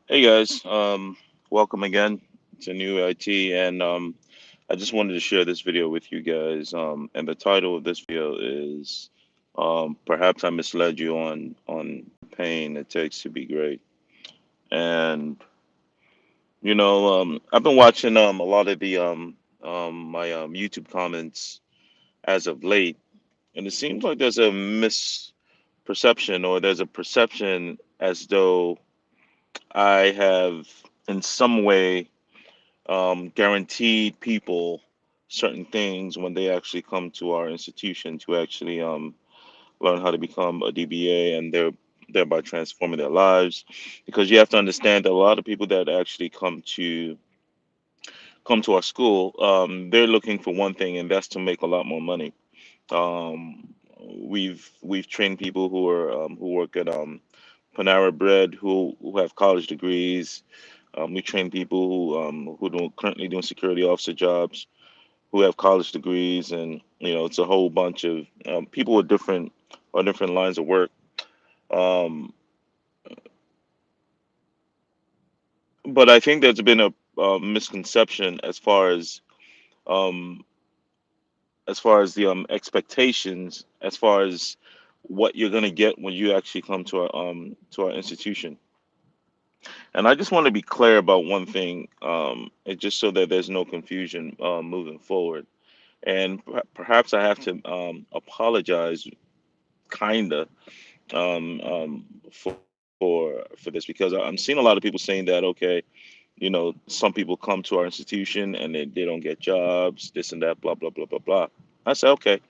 Hey guys, welcome again to New IT, and I just wanted to share this video with you guys. And the title of this video is "Perhaps I Misled You on the Pain It Takes to Be Great." And I've been watching a lot of the my YouTube comments as of late, and it seems like there's a misperception, or there's a perception as though I have in some way guaranteed people certain things when they actually come to our institution to actually learn how to become a DBA, and thereby transforming their lives. Because you have to understand that a lot of people that actually come to our school, they're looking for one thing, and that's to make a lot more money. We've trained people who work at Panera Bread, who have college degrees. We train people who don't currently doing security officer jobs, who have college degrees, and it's a whole bunch of people with different lines of work. Um, but I think there's been a misconception um, as far as the expectations, as far as what you're gonna get when you actually come to our institution. And I just want to be clear about one thing, and just so that there's no confusion moving forward. And perhaps I have to apologize, kinda, for this, because I'm seeing a lot of people saying that, okay, some people come to our institution and they don't get jobs, this and that, blah blah blah blah blah. I say, okay,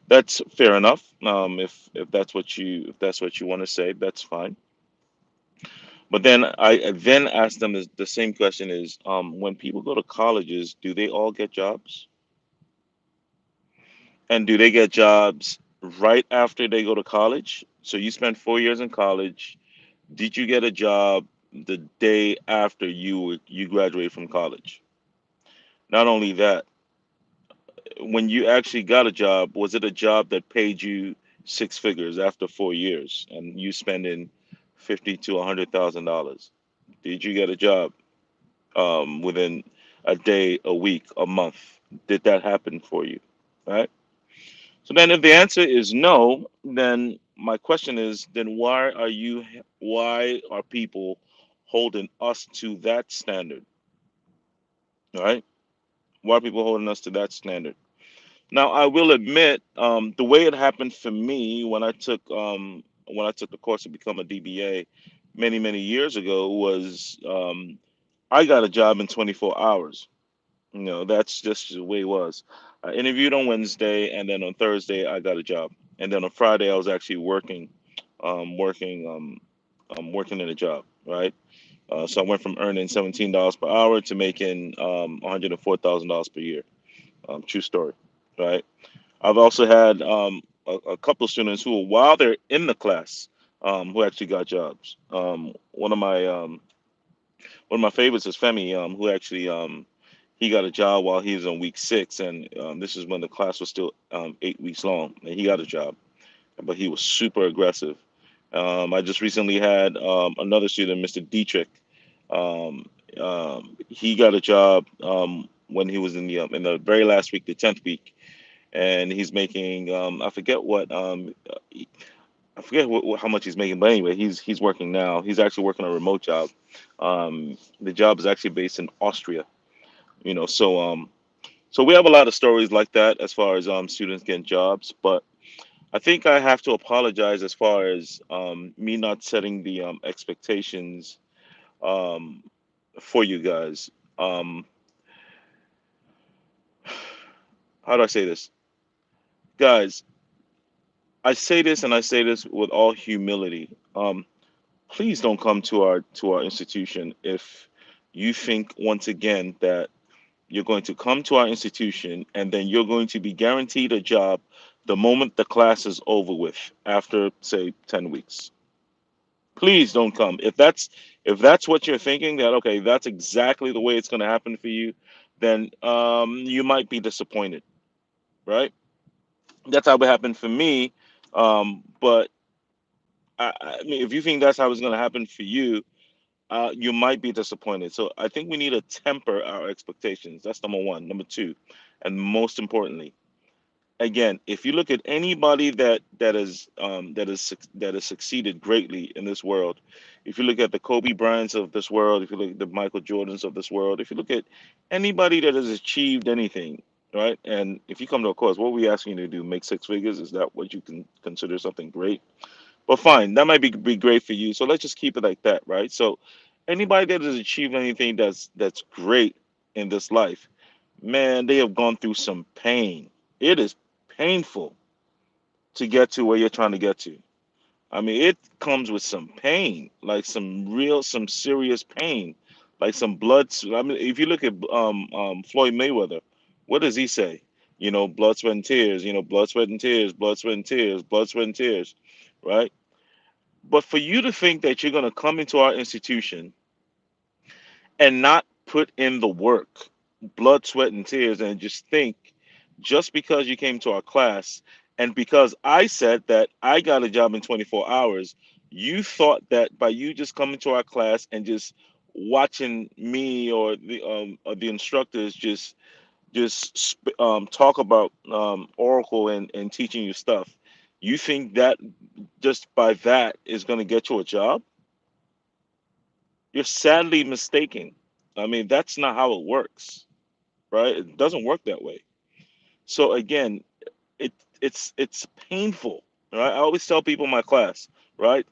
that's fair enough. If that's what you want to say, that's fine. But then I then ask them the same question is, when people go to colleges, do they all get jobs? And do they get jobs right after they go to college? So you spent 4 years in college. Did you get a job the day after you graduated from college? Not only that, when you actually got a job, was it a job that paid you six figures after 4 years and you spending 50 to $100,000? Did you get a job within a day, a week, a month? Did that happen for you? Right. So then, if the answer is no, then my question is, then why are people holding us to that standard? Right? Why are people holding us to that standard? Now, I will admit, the way it happened for me when I took the course to become a DBA many years ago was, I got a job in 24 hours. That's just the way it was. I interviewed on Wednesday, and then on Thursday I got a job, and then on Friday I was actually working, working, working in a job. Right. So I went from earning $17 per hour to making $104,000 per year. True story. Right. I've also had a couple of students who, while they're in the class, who actually got jobs. One of my favorites is Femi, who actually he got a job while he was on week six, and this is when the class was still 8 weeks long, and he got a job, but he was super aggressive. I just recently had another student, Mr. Dietrich. Um, he got a job when he was in the very last week, the 10th week, and he's making I forget how much he's making, but anyway, he's working now. He's actually working a remote job. The job is actually based in Austria. So we have a lot of stories like that as far as students getting jobs. But I think I have to apologize as far as me not setting the expectations um, for you guys. Um, how do I say this, guys? I say this, and I say this with all humility. Please don't come to our institution if you think once again that you're going to come to our institution and then you're going to be guaranteed a job the moment the class is over with after, say, 10 weeks. Please don't come. If that's what you're thinking, that okay, that's exactly the way it's going to happen for you, then you might be disappointed, right? That's how it happened for me. But I mean, if you think that's how it's going to happen for you, you might be disappointed. So I think we need to temper our expectations. That's number one. Number two, and most importantly, again, if you look at anybody that has succeeded greatly in this world, if you look at the Kobe Bryants of this world, if you look at the Michael Jordans of this world, if you look at anybody that has achieved anything, right? And if you come to a course, what we asking you to do, make six figures? Is that what you can consider something great? But fine, that might be great for you. So let's just keep it like that, right? So anybody that has achieved anything that's great in this life, man, they have gone through some pain. It is painful to get to where you're trying to get to. I mean, it comes with some pain, like some serious pain, like some blood. I mean, if you look at Floyd Mayweather, what does he say? You know, blood, sweat, and tears. You know, blood, sweat, and tears. Blood, sweat, and tears. Blood, sweat, and tears. Right? But for you to think that you're going to come into our institution and not put in the work, blood, sweat, and tears, and just think just because you came to our class and because I said that I got a job in 24 hours, you thought that by you just coming to our class and just watching me or the instructors talk about Oracle and teaching you stuff, you think that just by that is going to get you a job? You're sadly mistaken. I mean, that's not how it works, right? It doesn't work that way. So again, it it's painful, right? I always tell people in my class, right?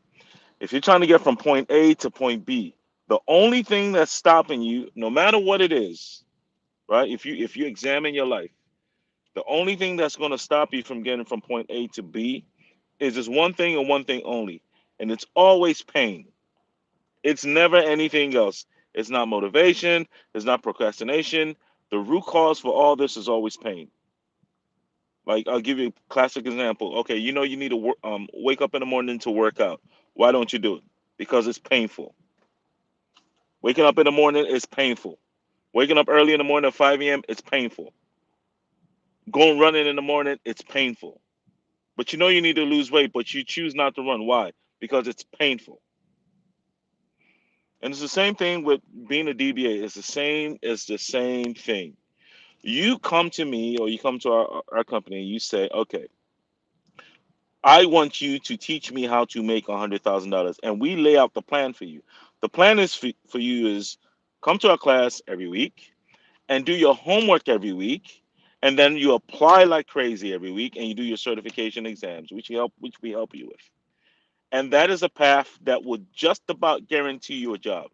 If you're trying to get from point A to point B, the only thing that's stopping you, no matter what it is, right? If you examine your life, the only thing that's going to stop you from getting from point A to B is this one thing and one thing only, and it's always pain. It's never anything else. It's not motivation. It's not procrastination. The root cause for all this is always pain. Like I'll give you a classic example. Okay, you know you need to wake up in the morning to work out. Why don't you do it? Because it's painful. Waking up in the morning is painful. Waking up early in the morning at 5 a.m. it's painful. Going running in the morning it's painful. But you know you need to lose weight, but you choose not to run. Why? Because it's painful. And it's the same thing with being a DBA. It's the same thing. You come to me or you come to our company and you say, okay, I want you to teach me how to make $100,000. And we lay out the plan for you. The plan is for you is come to our class every week and do your homework every week. And then you apply like crazy every week and you do your certification exams, which we help you with. And that is a path that will just about guarantee you a job.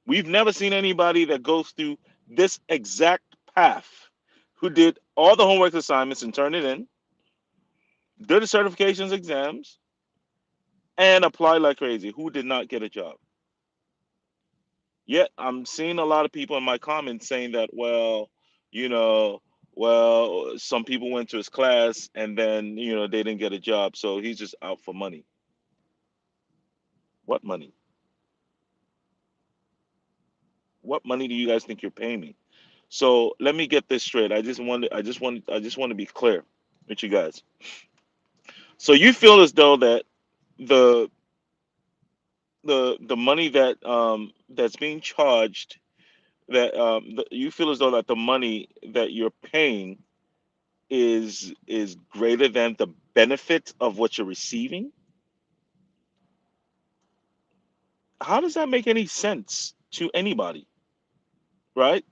We've never seen anybody that goes through this exact path who did all the homework assignments and turned it in, did the certifications exams, and applied like crazy, who did not get a job. Yet I'm seeing a lot of people in my comments saying that, well, you know, well, some people went to his class and then, they didn't get a job. So he's just out for money. What money? What money do you guys think you're paying me? So let me get this straight. I just want to be clear with you guys. So you feel as though that the the money that's being charged, you feel as though that the money that you're paying is greater than the benefit of what you're receiving. How does that make any sense to anybody, right?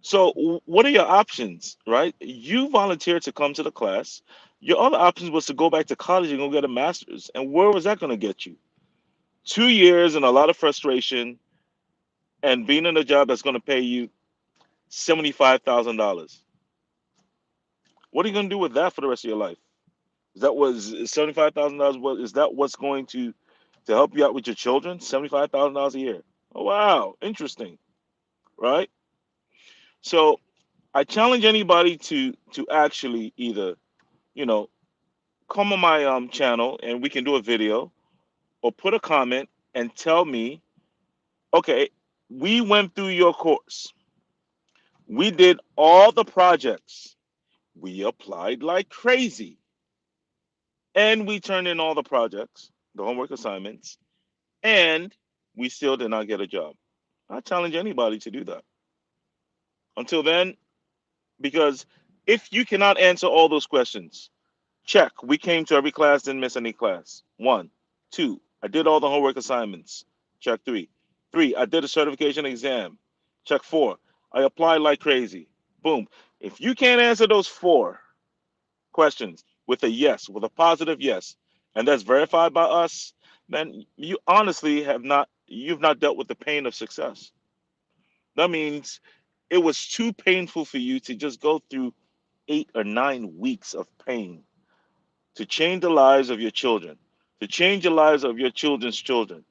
So what are your options, right? You volunteered to come to the class. Your other options was to go back to college and go get a master's. And where was that going to get you? 2 years and a lot of frustration and being in a job that's going to pay you $75,000. What are you going to do with that for the rest of your life? Is that was $75,000? What is that? What's going to help you out with your children? $75,000 a year. Oh wow, interesting, right? So I challenge anybody to actually either you know come on my channel and we can do a video or put a comment and tell me, okay, we went through your course, we did all the projects, we applied like crazy, and we turned in all the projects, the homework assignments, and We still did not get a job. I challenge anybody to do that. Until then, because if you cannot answer all those questions, check. We came to every class, didn't miss any class. One. Two. I did all the homework assignments. Check three. Three. I did a certification exam. Check four. I applied like crazy. Boom. If you can't answer those four questions with a yes, with a positive yes, and that's verified by us, then you honestly you've not dealt with the pain of success. That means it was too painful for you to just go through 8 or 9 weeks of pain to change the lives of your children, to change the lives of your children's children.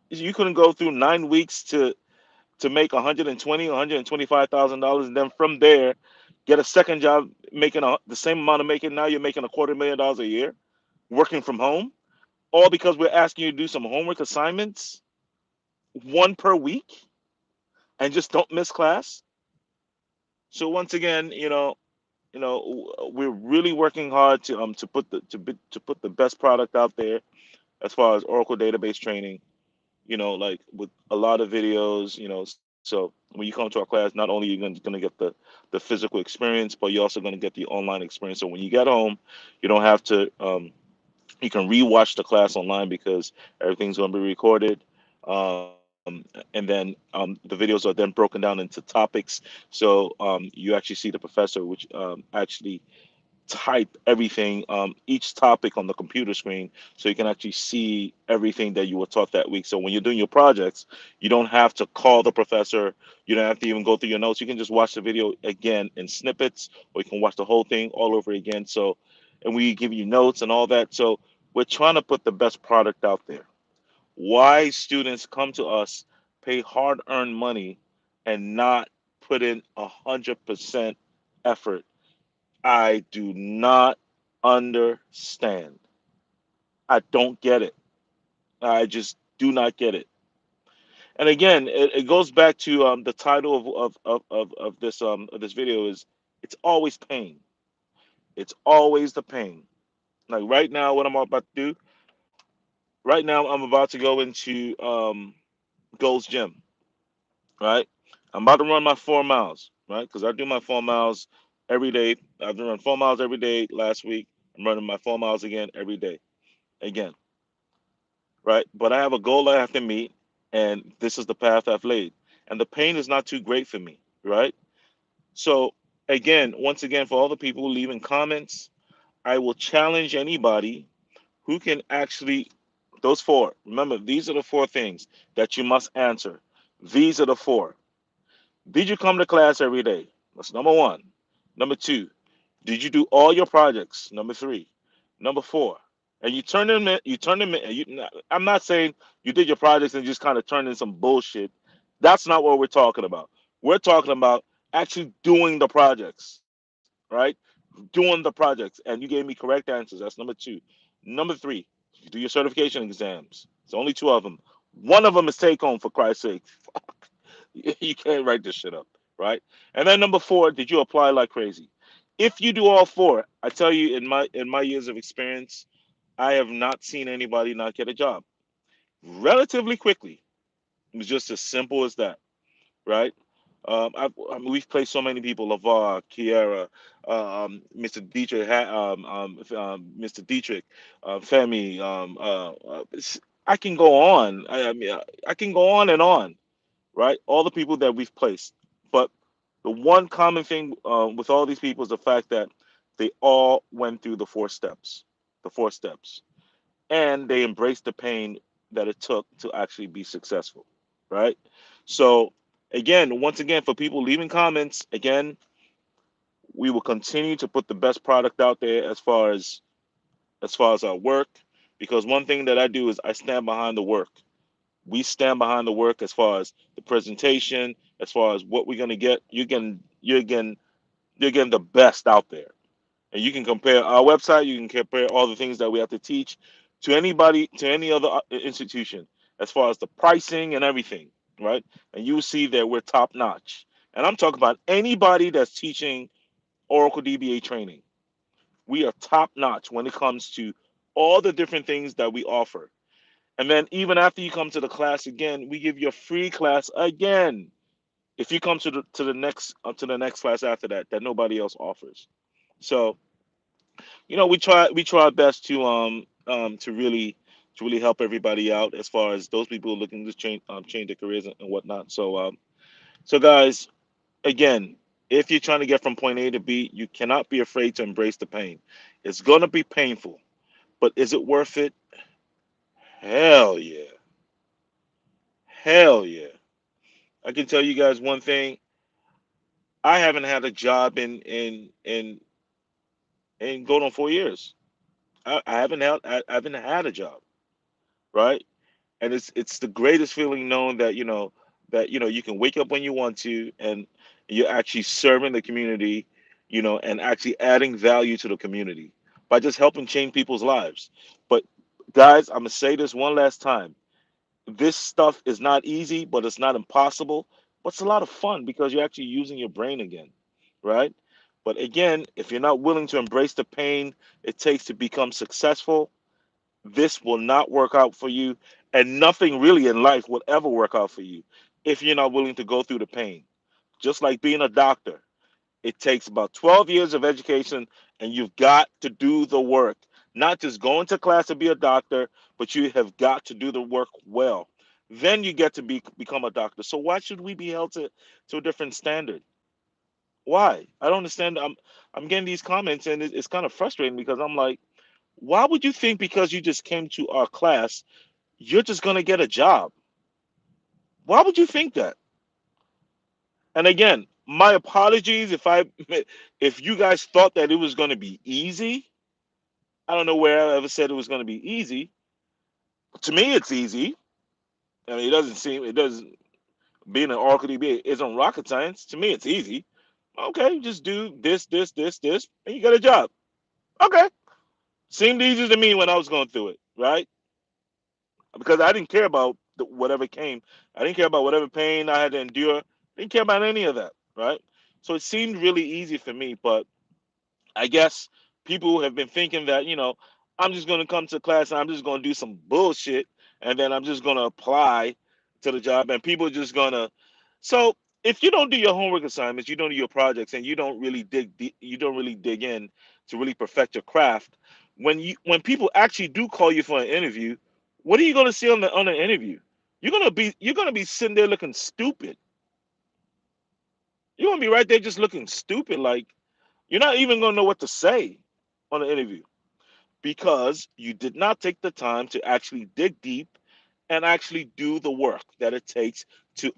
You couldn't go through 9 weeks to make 120, $125,000, and then from there get a second job making the same amount of making now. You're making $250,000 a year, working from home, all because we're asking you to do some homework assignments, one per week, and just don't miss class. So once again, we're really working hard to put the best product out there as far as Oracle database training. Like with a lot of videos. So when you come to our class, not only are you going to get the physical experience, but you're also going to get the online experience. So when you get home, you don't have to. You can rewatch the class online because everything's going to be recorded. And then the videos are then broken down into topics. So you actually see the professor, which actually type everything, each topic on the computer screen, so you can actually see everything that you were taught that week. So when you're doing your projects, you don't have to call the professor. You don't have to even go through your notes. You can just watch the video again in snippets, or you can watch the whole thing all over again. So, and we give you notes and all that. So we're trying to put the best product out there. Why students come to us, pay hard-earned money, and not put in 100% effort? I do not understand. I don't get it. I just do not get it. And again, it goes back to the title of this video is it's always pain. It's always the pain. Like right now, what I'm about to do, right now I'm about to go into Gold's Gym, right? I'm about to run my 4 miles, right? Because I do my 4 miles every day. I've run 4 miles every day last week. I'm running my 4 miles again every day. Again, right? But I have a goal I have to meet, and this is the path I've laid. And the pain is not too great for me, right? So, again, once again, for all the people who leave in comments, I will challenge anybody who can actually, those four, remember, these are the four things that you must answer. These are the four. Did you come to class every day? That's number one. Number two, did you do all your projects? Number three. Number four. And you turn them in. I'm not saying you did your projects and just kind of turned in some bullshit. That's not what we're talking about. We're talking about actually doing the projects, right? Doing the projects. And you gave me correct answers. That's number two. Number three, you do your certification exams. It's only two of them. One of them is take home, for Christ's sake. You can't write this shit up, right? And then number four, did you apply like crazy? If you do all four, I tell you, in my years of experience, I have not seen anybody not get a job relatively quickly. It was just as simple as that, right? I mean, we've played so many people: Lavar, Kiera, Mr. Dietrich, Mr. Dietrich, Femi. I can go on. I mean, I can go on and on, right? All the people that we've placed. But the one common thing with all these people is the fact that they all went through the 4 steps, and they embraced the pain that it took to actually be successful, right? So, again, once again, for people leaving comments, again, we will continue to put the best product out there as far as our work, because one thing that I do is I stand behind the work. We stand behind the work as far as the presentation, as far as what we're gonna get. You're getting the best out there, and you can compare our website. You can compare all the things that we have to teach to any other institution, as far as the pricing and everything, right? And you will see that we're top notch. And I'm talking about anybody that's teaching Oracle DBA training. We are top notch when it comes to all the different things that we offer. And then even after you come to the class again, we give you a free class again. If you come to the next class after that, that nobody else offers. So we try our best to really help everybody out as far as those people looking to change their careers and whatnot. So guys, again, if you're trying to get from point A to B, you cannot be afraid to embrace the pain. It's gonna be painful, but is it worth it? Hell yeah, hell yeah. I can tell you guys one thing. I haven't had a job in going on 4 years. I haven't had a job, right? And it's the greatest feeling knowing that you can wake up when you want to, and you're actually serving the community, and actually adding value to the community by just helping change people's lives. But guys, I'm gonna say this one last time: this stuff is not easy, but it's not impossible. But it's a lot of fun because you're actually using your brain again, right? But again, if you're not willing to embrace the pain it takes to become successful, this will not work out for you, and nothing really in life will ever work out for you if you're not willing to go through the pain. Just like being a doctor, it takes about 12 years of education, and you've got to do the work. Not just go into class to be a doctor, but you have got to do the work well. Then you get to become a doctor. So why should we be held to a different standard? Why? I don't understand. I'm getting these comments, and it's kind of frustrating because I'm like, why would you think because you just came to our class you're just going to get a job? Why would you think that? And again, my apologies if you guys thought that it was going to be easy. I don't know where I ever said it was going to be easy. To me, it's easy. I mean, it doesn't, being an Oracle DB isn't rocket science. To me, it's easy. Okay, just do this, and you get a job. Okay. Seemed easy to me when I was going through it, right? Because I didn't care about whatever came. I didn't care about whatever pain I had to endure. I didn't care about any of that, right? So it seemed really easy for me, but I guess people have been thinking that, I'm just going to come to class and I'm just going to do some bullshit, and then I'm just going to apply to the job, and people are just going to. So if you don't do your homework assignments, you don't do your projects, and you don't really dig in to really perfect your craft. When people actually do call you for an interview, what are you going to see on the interview? You're going to be sitting there looking stupid. You're going to be right there just looking stupid, like you're not even going to know what to say on the interview because you did not take the time to actually dig deep and actually do the work that it takes to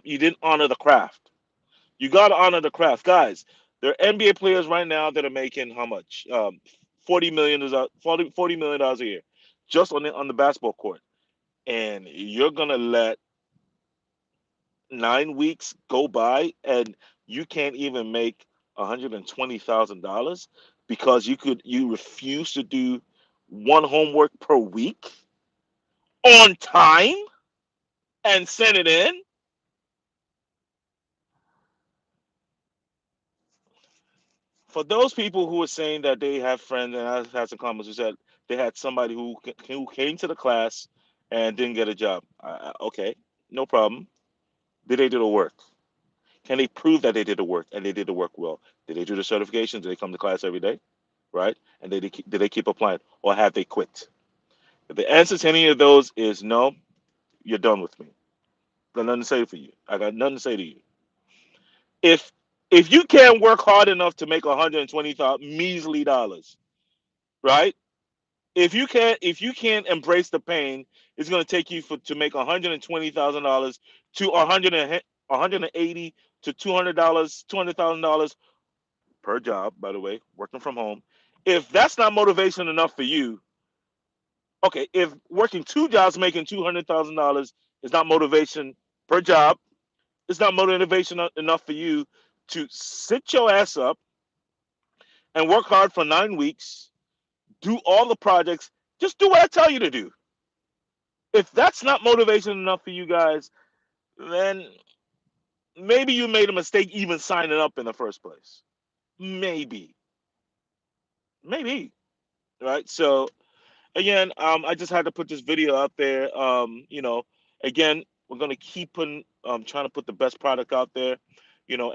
you didn't honor the craft. You got to honor the craft, guys. There are NBA players right now that are making how much? 40 million is 40 million dollars a year just on the basketball court, and you're gonna let 9 weeks go by and you can't even make $120,000 because you refuse to do one homework per week on time and send it in. For those people who are saying that they have friends, and I had some comments who said they had somebody who came to the class and didn't get a job. Okay, no problem. Did they do the work? Can they prove that they did the work and they did the work well? Did they do the certifications? Did they come to class every day? Right? And did they keep applying, or have they quit? If the answer to any of those is no, you're done with me. Got nothing to say for you. I got nothing to say to you. If if you can't work hard enough to make 120,000 measly dollars, right? If you can't embrace the pain, it's going to take you to make $120,000 to 180 to $200,000 per job. By the way, working from home. If that's not motivation enough for you, okay, if working two jobs making $200,000 is not motivation per job, it's not motivation enough for you to sit your ass up and work hard for 9 weeks, do all the projects, just do what I tell you to do. If that's not motivation enough for you guys, then maybe you made a mistake even signing up in the first place. Maybe, maybe, right? So again, I just had to put this video out there. Again, we're gonna keep putting, trying to put the best product out there.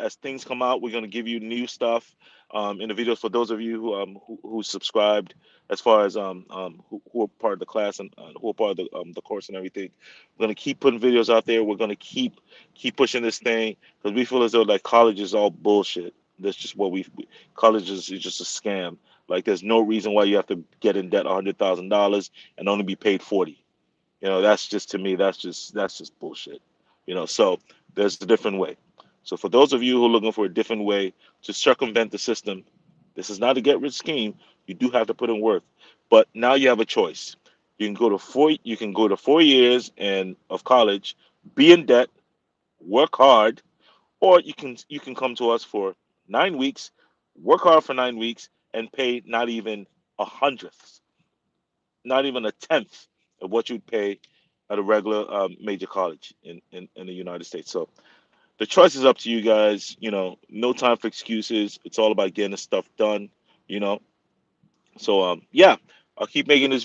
As things come out, we're gonna give you new stuff in the videos for those of you who subscribed, as far as who are part of the class and who are part of the course and everything. We're gonna keep putting videos out there. We're gonna keep pushing this thing because we feel as though like college is all bullshit. That's just what college is just a scam. Like there's no reason why you have to get in debt $100,000 and only be paid 40. That's just to me, that's just bullshit. So there's a different way. So for those of you who are looking for a different way to circumvent the system, this is not a get rich scheme. You do have to put in work. But now you have a choice. You can go to 4 years and of college, be in debt, work hard, or you can come to us for 9 weeks, work hard for 9 weeks, and pay not even a hundredth, not even a tenth of what you'd pay at a regular major college in the United States. So the choice is up to you guys. No time for excuses. It's all about getting the stuff done. You know. So yeah, I'll keep making this